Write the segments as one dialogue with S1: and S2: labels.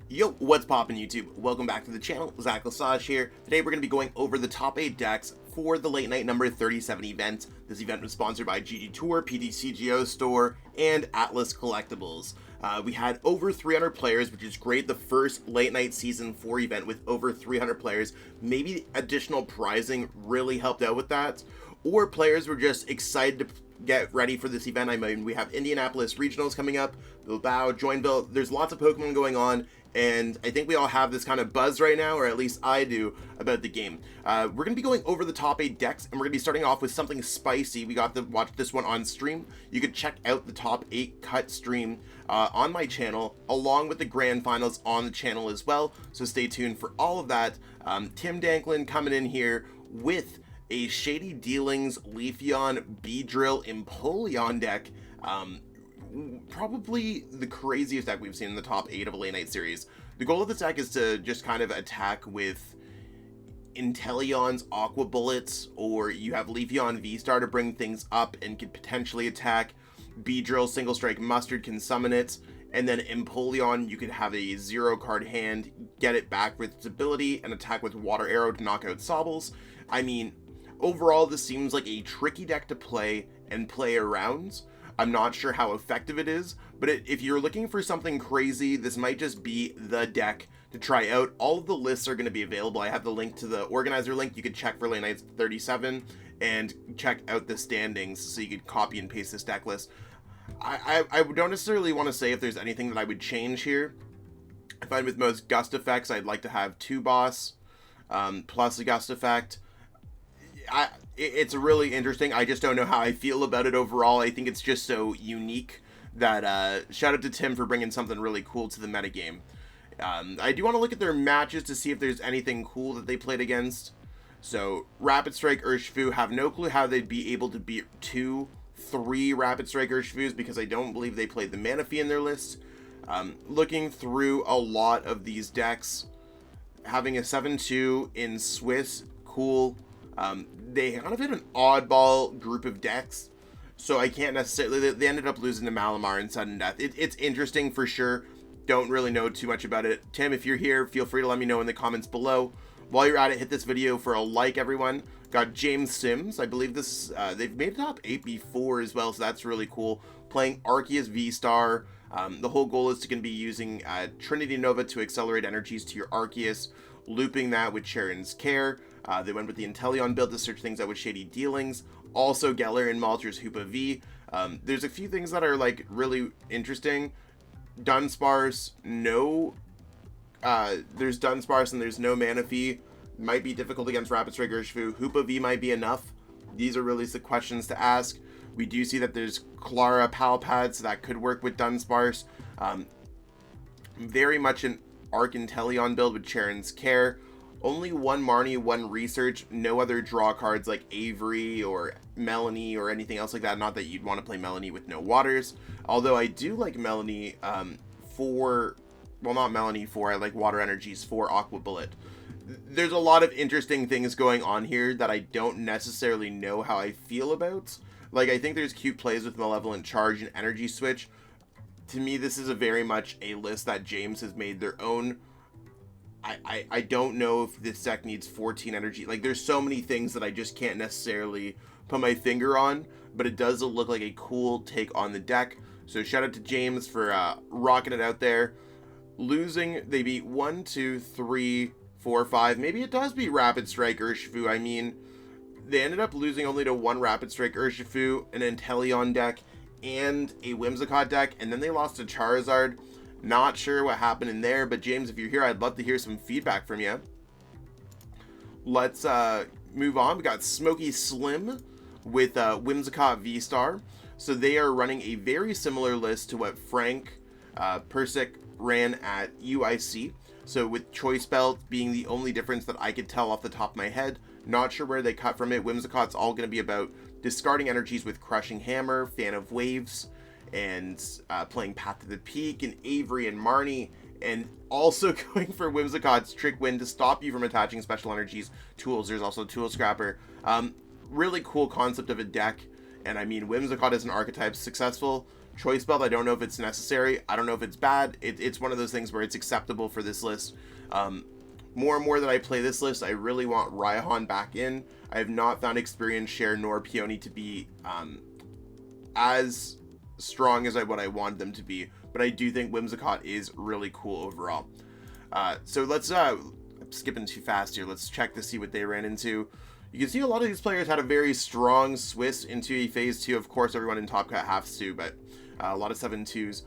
S1: Yo, what's poppin' YouTube? Welcome back to the channel. Zach Lesage here. Today we're going to be going over the top 8 decks for the late night number 37 event. This event was sponsored by GG Tour, PTCGO Store, and Atlas Collectibles. We had over 300 players, which is great. The first late night season 4 event with over 300 players. Maybe additional prizing really helped out with that. Or players were just excited to get ready for this event. I mean, we have Indianapolis Regionals coming up, Bilbao, Joinville. There's lots of Pokemon going on, and I think we all have this kind of buzz right now, or at least I do, about the game. We're going to be going over the top 8 decks, and we're going to be starting off with something spicy. We got to watch this one on stream. You could check out the top 8 cut stream on my channel, along with the grand finals on the channel as well, so stay tuned for all of that. Tim Danklin coming in here with a Shady Dealings Leafeon Beedrill Empoleon deck. Probably the craziest deck we've seen in the top 8 of a late night series. The goal of this deck is to just kind of attack with Intellion's Aqua Bullets, or you have Leafeon V Star to bring things up and could potentially attack. Beedrill Single Strike Mustard can summon it, and then Empoleon, you could have a 0-card hand, get it back with its ability, and attack with Water Arrow to knock out Sobbles. I mean, overall, this seems like a tricky deck to play and play around. I'm not sure how effective it is, but if you're looking for something crazy, this might just be the deck to try out. All of the lists are going to be available. I have the link to the organizer link. You could check for late nights 37 and check out the standings so you could copy and paste this deck list. I don't necessarily want to say if there's anything that I would change here. I find with most gust effects, I'd like to have 2 boss plus a gust effect. It's really interesting. I just don't know how I feel about it overall. I think it's just so unique that shout out to Tim for bringing something really cool to the metagame. I do want to look at their matches to see if there's anything cool that they played against. So Rapid Strike Urshifu, have no clue how they'd be able to beat 2-3 Rapid Strike Urshifus because I don't believe they played the Manaphy in their list. Looking through a lot of these decks, having a 7-2 in Swiss, cool. They kind of hit an oddball group of decks, so I can't necessarily, they ended up losing to Malamar in sudden death. It's interesting for sure. Don't really know too much about it. Tim, if you're here, feel free to let me know in the comments below. While you're at it, hit this video for a like, everyone. Got James Sims, I believe this, they've made it top 8 before as well, so that's really cool. Playing Arceus V Star. The whole goal is to be using Trinity Nova to accelerate energies to your Arceus, looping that with Charon's Care. They went with the Intellion build to search things out with Shady Dealings. Also Geller and Malter's Hoopa V. There's a few things that are like really interesting. Dunsparce, no. There's Dunsparce and there's no Manaphy. Might be difficult against Rapid Strike Urshifu. Hoopa V might be enough. These are really the questions to ask. We do see that there's Clara Palpad, so that could work with Dunsparce. Very much an Arc Intellion build with Charon's Care. Only 1 Marnie, 1 Research, no other draw cards like Avery or Melanie or anything else like that. Not that you'd want to play Melanie with no Waters. Although I do like Melanie for, well, not Melanie for, I like Water Energies for Aqua Bullet. There's a lot of interesting things going on here that I don't necessarily know how I feel about. Like, I think there's cute plays with Malevolent Charge and Energy Switch. To me, this is a very much a list that James has made their own. I don't know if this deck needs 14 energy. Like, there's so many things that I just can't necessarily put my finger on, but it does look like a cool take on the deck. So shout out to James for rocking it out there. Losing, they beat 1, 2, 3, 4, 5. Maybe it does beat Rapid Strike Urshifu. I mean, they ended up losing only to 1 Rapid Strike Urshifu, an Intellion deck, and a Whimsicott deck, and then they lost to Charizard. Not sure what happened in there, but James, if you're here, I'd love to hear some feedback from you. Let's move on. We got Smokey Slim with Whimsicott V Star. So they are running a very similar list to what Frank Persick ran at UIC. So with Choice Belt being the only difference that I could tell off the top of my head. Not sure where they cut from it. Whimsicott's all going to be about discarding energies with Crushing Hammer, Fan of Waves, and playing Path to the Peak, and Avery and Marnie, and also going for Whimsicott's Trick Wind to stop you from attaching special energies. Tools, there's also Tool Scrapper. Really cool concept of a deck, and I mean, Whimsicott as an archetype, successful Choice Belt, I don't know if it's necessary. I don't know if it's bad. It's one of those things where it's acceptable for this list. More and more that I play this list, I really want Raihan back in. I have not found Experience Share nor Peony to be as strong as what I want them to be, but I do think Whimsicott is really cool overall. So let's, I'm skipping too fast here. Let's check to see what they ran into. You can see a lot of these players had a very strong Swiss into a phase 2. Of course, everyone in Top Cut has to, but a lot of 7-2s.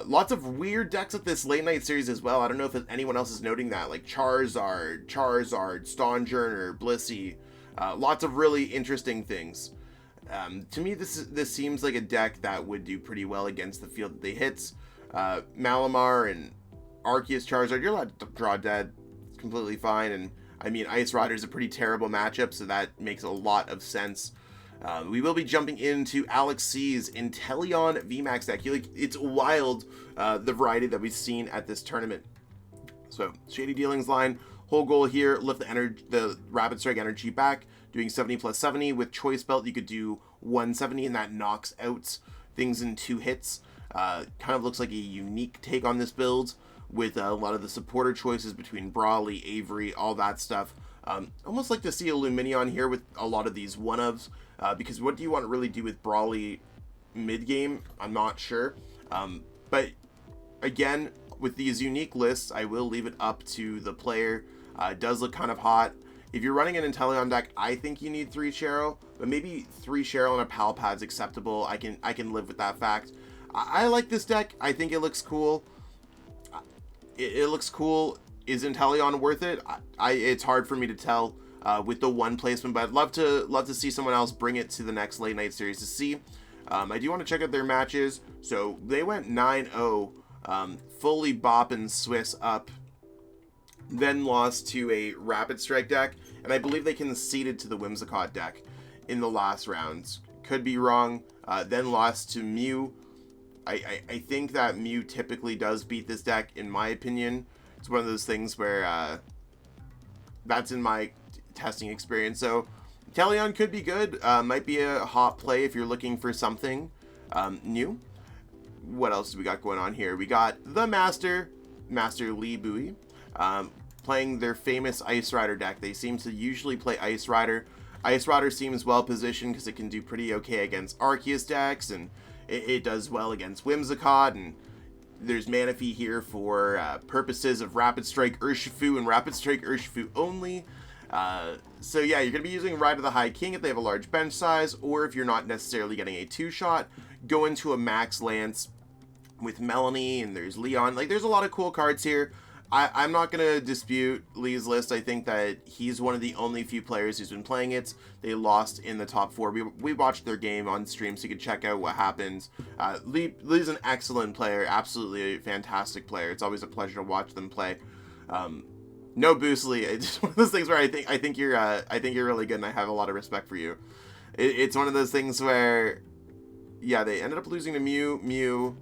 S1: Lots of weird decks at this late night series as well. I don't know if anyone else is noting that, like Charizard, Stonjourner, Blissey. Lots of really interesting things. To me, this seems like a deck that would do pretty well against the field that they hit. Malamar and Arceus Charizard, you're allowed to draw dead. It's completely fine. And I mean, Ice Rider is a pretty terrible matchup, so that makes a lot of sense. We will be jumping into Alex C's Intellion VMAX deck. It's wild, the variety that we've seen at this tournament. So, Shady Dealings line, whole goal here, lift the Rapid Strike energy back, doing 70 plus 70. With Choice Belt, you could do 170, and that knocks out things in 2 hits. Kind of looks like a unique take on this build, with a lot of the supporter choices between Brawly, Avery, all that stuff. Almost like to see a Luminion here with a lot of these one-ofs, because what do you want to really do with Brawly mid-game? I'm not sure. But again, with these unique lists, I will leave it up to the player. It does look kind of hot. If you're running an Intellion deck, I think you need 3 Cheryl, but maybe 3 Cheryl and a Pal Pad's acceptable. I can live with that fact. I like this deck. I think it looks cool. It looks cool. Is Intellion worth it? It's hard for me to tell with the one placement, but I'd love to see someone else bring it to the next late night series to see. I do want to check out their matches. So they went 9-0, fully bopping Swiss up, then lost to a Rapid Strike deck, and I believe they conceded to the Whimsicott deck in the last rounds. Could be wrong. Then lost to Mew. I think that Mew typically does beat this deck, in my opinion. It's one of those things where that's in my testing experience. So Intellion could be good. Might be a hot play if you're looking for something new. What else do we got going on here? We got the Master Lee Bowie, playing their famous Ice Rider deck. They seem to usually play Ice Rider. Ice Rider seems well positioned because it can do pretty okay against Arceus decks, and it does well against Whimsicott, and there's Manaphy here for purposes of Rapid Strike Urshifu and Rapid Strike Urshifu only. So yeah, you're going to be using Ride of the High King if they have a large bench size, or if you're not necessarily getting a 2-shot, go into a Max Lance with Melanie, and there's Leon. Like, there's a lot of cool cards here. I'm not going to dispute Lee's list. I think that he's one of the only few players who's been playing it. They lost in the top 4. We watched their game on stream, so you can check out what happens. Lee's an excellent player, absolutely a fantastic player. It's always a pleasure to watch them play. No boost, Lee. It's one of those things where I think you're really good, and I have a lot of respect for you. It's one of those things where, yeah, they ended up losing to Mew,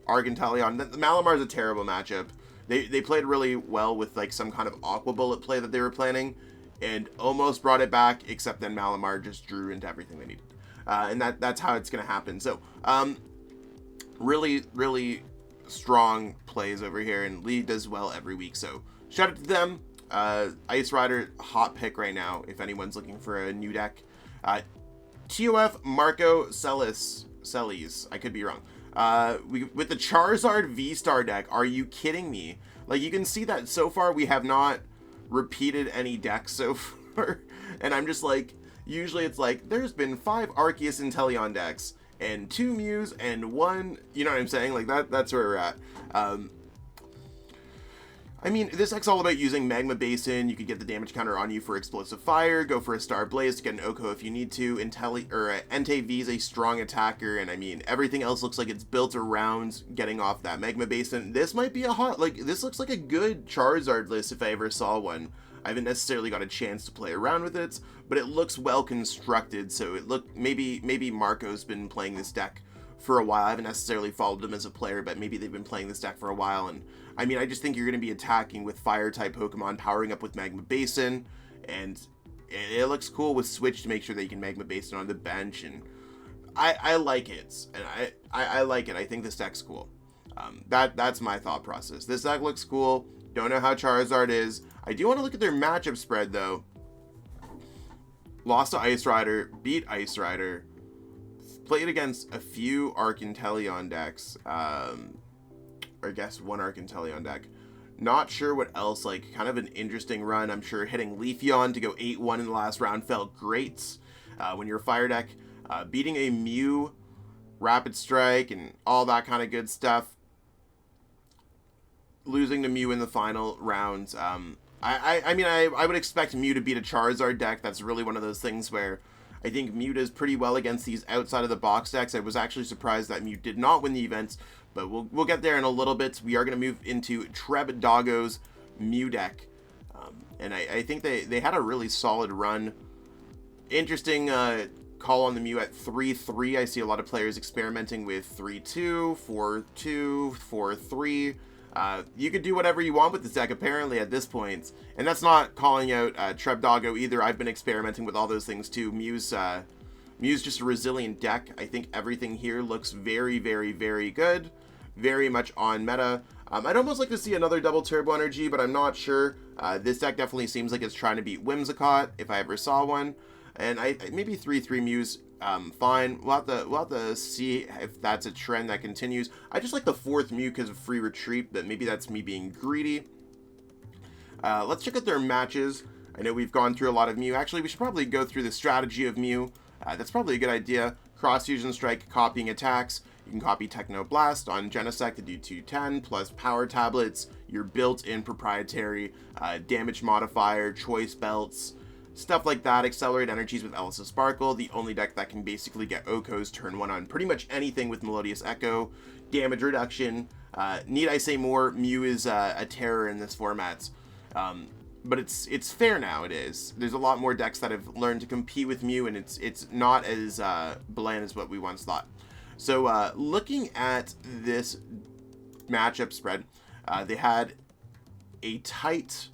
S1: Argentalion. The Malamar is a terrible matchup. They played really well with like some kind of Aqua Bullet play that they were planning, and almost brought it back, except then Malamar just drew into everything they needed. And that's how it's going to happen. So, really strong plays over here, and Lee does well every week. So, shout out to them. Ice Rider, hot pick right now, if anyone's looking for a new deck. TOF Marco Celis, I could be wrong. With the Charizard V Star deck, are you kidding me? Like, you can see that so far we have not repeated any decks so far, and I'm just like, usually it's like, there's been 5 Arceus Intellion decks, and 2 Mews, and 1, you know what I'm saying? Like, that's where we're at. I mean, this deck's all about using Magma Basin. You could get the damage counter on you for Explosive Fire, go for a Star Blaze to get an Oko if you need to. Entei V is a strong attacker, and I mean, everything else looks like it's built around getting off that Magma Basin. This might be this looks like a good Charizard list if I ever saw one. I haven't necessarily got a chance to play around with it, but it looks well constructed, so maybe Marco's been playing this deck for a while. I haven't necessarily followed them as a player, but maybe they've been playing this deck for a while, and I mean, I just think you're going to be attacking with Fire-type Pokemon, powering up with Magma Basin, and it looks cool with Switch to make sure that you can Magma Basin on the bench, and I like it, and I like it. I think this deck's cool. That's my thought process. This deck looks cool. Don't know how Charizard is. I do want to look at their matchup spread, though. Lost to Ice Rider, beat Ice Rider, played against a few Arc Intellion decks, or I guess one Arc Intellion deck. Not sure what else, like, kind of an interesting run. I'm sure hitting Leafeon to go 8-1 in the last round felt great when you're a fire deck. Beating a Mew, Rapid Strike, and all that kind of good stuff. Losing to Mew in the final round. I mean, I would expect Mew to beat a Charizard deck. That's really one of those things where I think Mew does pretty well against these outside-of-the-box decks. I was actually surprised that Mew did not win the event, but we'll get there in a little bit. We are going to move into Treb Doggo's Mew deck. And I think they had a really solid run. Interesting call on the Mew at 3-3. I see a lot of players experimenting with 3-2, 4-2, 4-3. You could do whatever you want with this deck, apparently, at this point. And that's not calling out Treb Doggo either. I've been experimenting with all those things, too. Mew's just a resilient deck. I think everything here looks very, very, very good. Very much on meta. I'd almost like to see another double Turbo Energy, but I'm not sure. This deck definitely seems like it's trying to beat Whimsicott, if I ever saw one. And maybe 3-3 Mews, fine. We'll have to see if that's a trend that continues. I just like the 4th Mew because of free retreat, but maybe that's me being greedy. Let's check out their matches. I know we've gone through a lot of Mew. Actually, we should probably go through the strategy of Mew. That's probably a good idea. Cross Fusion Strike, copying attacks. You can copy Techno Blast on Genesect to do 210, plus Power Tablets, your built-in proprietary damage modifier, choice belts, stuff like that. Accelerate energies with Elisa Sparkle, the only deck that can basically get Oko's turn 1 on pretty much anything with Melodious Echo. Damage reduction. Need I say more? Mew is a terror in this format. But it's fair now, it is. There's a lot more decks that have learned to compete with Mew, and it's not as bland as what we once thought. So looking at this matchup spread, they had a tight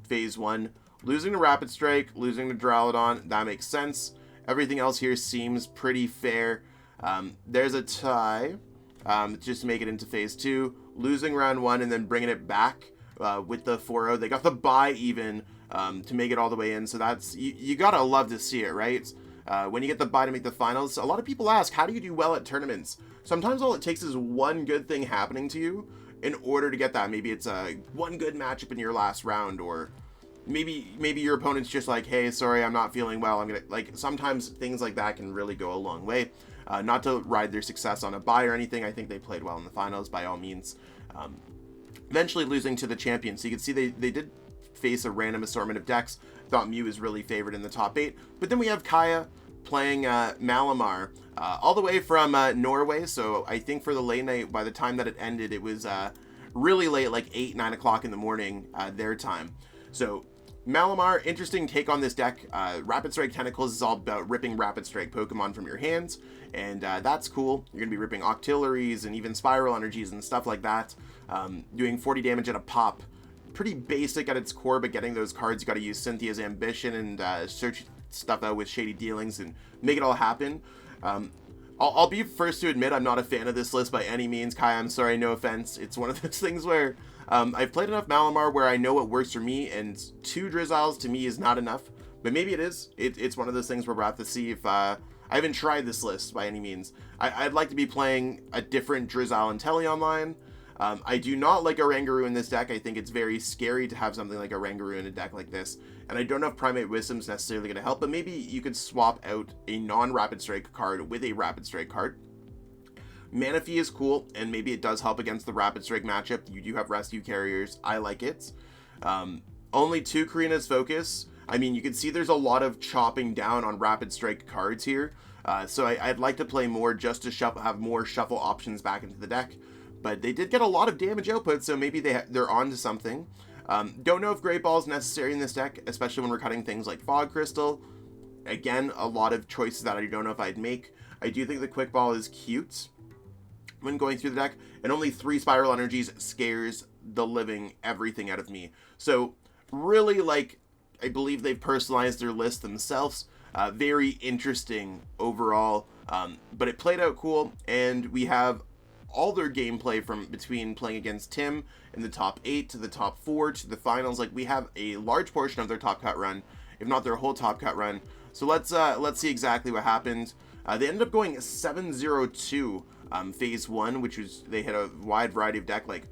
S1: phase 1, losing to Rapid Strike, losing to Duraludon. That makes sense. Everything else here seems pretty fair. There's a tie, just to make it into phase 2, losing round 1 and then bringing it back with the 4-0. They got the bye even to make it all the way in, so that's you gotta love to see it, right? When you get the bye to make the finals, a lot of people ask, how do you do well at tournaments? Sometimes all it takes is one good thing happening to you in order to get that. Maybe it's one good matchup in your last round, or maybe your opponent's just like, hey, sorry, I'm not feeling well. I'm gonna, like, sometimes things like that can really go a long way. Not to ride their success on a bye or anything. I think they played well in the finals by all means. Eventually losing to the champion. So you can see they did face a random assortment of decks. Thought Mew is really favored in the top 8. But then we have Kaya playing Malamar, all the way from Norway. So I think for the late night, by the time that it ended, it was really late, like 8, 9 o'clock in the morning their time. So Malamar, interesting take on this deck. Rapid Strike Tentacles is all about ripping Rapid Strike Pokemon from your hands, and that's cool. You're going to be ripping Octilleries and even Spiral Energies and stuff like that, doing 40 damage at a pop. Pretty basic at its core, but getting those cards, you got to use Cynthia's Ambition and search stuff out with Shady Dealings and make it all happen. I'll be first to admit I'm not a fan of this list by any means. Kai, I'm sorry, no offense. It's one of those things where I've played enough Malamar where I know what works for me, and 2 Drizzles to me is not enough. But maybe it is. It's one of those things where we'll have to see if... I haven't tried this list by any means. I'd like to be playing a different Drizzle Intellion line. I do not like Oranguru in this deck. I think it's very scary to have something like Oranguru in a deck like this. And I don't know if Primate Wisdom's necessarily going to help, but maybe you could swap out a non-Rapid Strike card with a Rapid Strike card. Manaphy is cool, and maybe it does help against the Rapid Strike matchup. You do have Rescue Carriers. I like it. Only 2 Karina's Focus. I mean, you can see there's a lot of chopping down on Rapid Strike cards here. So I'd like to play more just to have more shuffle options back into the deck. But they did get a lot of damage output, so maybe they're on to something. Don't know if Great Ball is necessary in this deck, especially when we're cutting things like Fog Crystal. Again, a lot of choices that I don't know if I'd make. I do think the Quick Ball is cute when going through the deck, and only 3 Spiral Energies scares the living everything out of me. So really, like, I believe they've personalized their list themselves. Very interesting overall, but it played out cool, and we have all their gameplay from between playing against Tim in the top 8 to the top 4 to the finals. Like, we have a large portion of their top cut run, if not their whole top cut run. So let's see exactly what happened. They ended up going 7-0-2 phase 1, which was, they had a wide variety of deck, like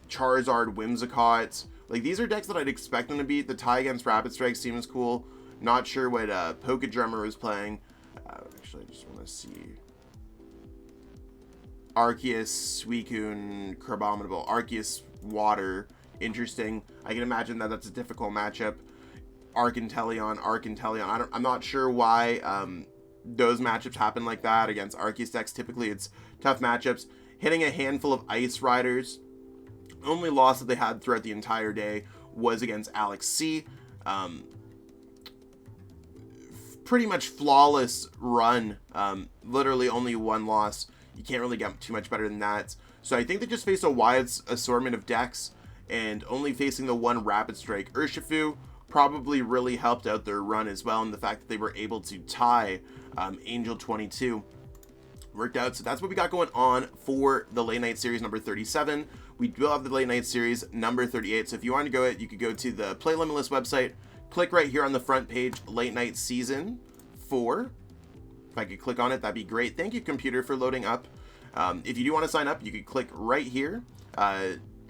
S1: Charizard, Whimsicott. Like, these are decks that I'd expect them to beat. The tie against Rapid Strike seems cool. Not sure what Poke Drummer was playing. Actually, I just want to see. Arceus, Suicune, Crabominable. Arceus, Water. Interesting. I can imagine that that's a difficult matchup. Intellion. I'm not sure why those matchups happen like that against Arceus decks. Typically, it's tough matchups. Hitting a handful of Ice Riders. Only loss that they had throughout the entire day was against Alex C. Pretty much flawless run. Literally only one loss. You can't really get too much better than that. So I think they just faced a wide assortment of decks, and only facing the one Rapid Strike Urshifu probably really helped out their run as well, and the fact that they were able to tie Angel 22 worked out. So that's what we got going on for the late night series number 37. We do have the late night series number 38. So if you want to go it, you could go to the Play Limitless website, click right here on the front page, late night season 4. If I could click on it, that'd be great. Thank you, computer, for loading up. If you do want to sign up, you could click right here.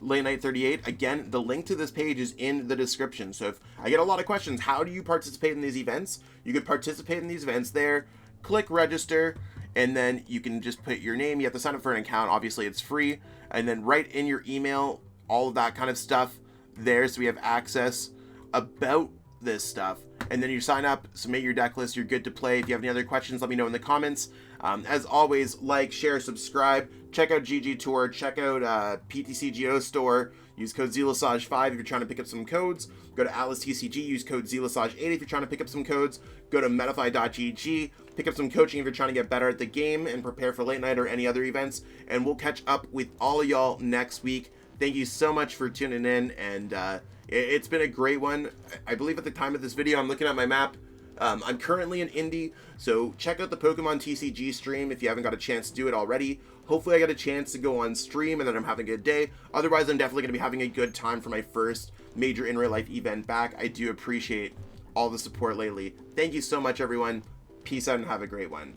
S1: Late Night 38. Again, the link to this page is in the description. So if I get a lot of questions, how do you participate in these events? You could participate in these events there. Click register, and then you can just put your name. You have to sign up for an account. Obviously, it's free. And then write in your email, all of that kind of stuff there, so we have access about this stuff. And then you sign up, submit your deck list, you're good to play. If you have any other questions, let me know in the comments. As always, like, share, subscribe, check out GG Tour, check out PTC Geo Store, use code ZELASAGE5 if you're trying to pick up some codes. Go to Atlas TCG, use code ZELASAGE8 if you're trying to pick up some codes. Go to Metafy.gg, pick up some coaching if you're trying to get better at the game and prepare for late night or any other events. And we'll catch up with all of y'all next week. Thank you so much for tuning in, and it's been a great one. I believe at the time of this video, I'm looking at my map. I'm currently in Indy, so check out the Pokemon TCG stream if you haven't got a chance to do it already. Hopefully I get a chance to go on stream and then I'm having a good day. Otherwise, I'm definitely going to be having a good time for my first major in real life event back. I do appreciate all the support lately. Thank you so much, everyone. Peace out and have a great one.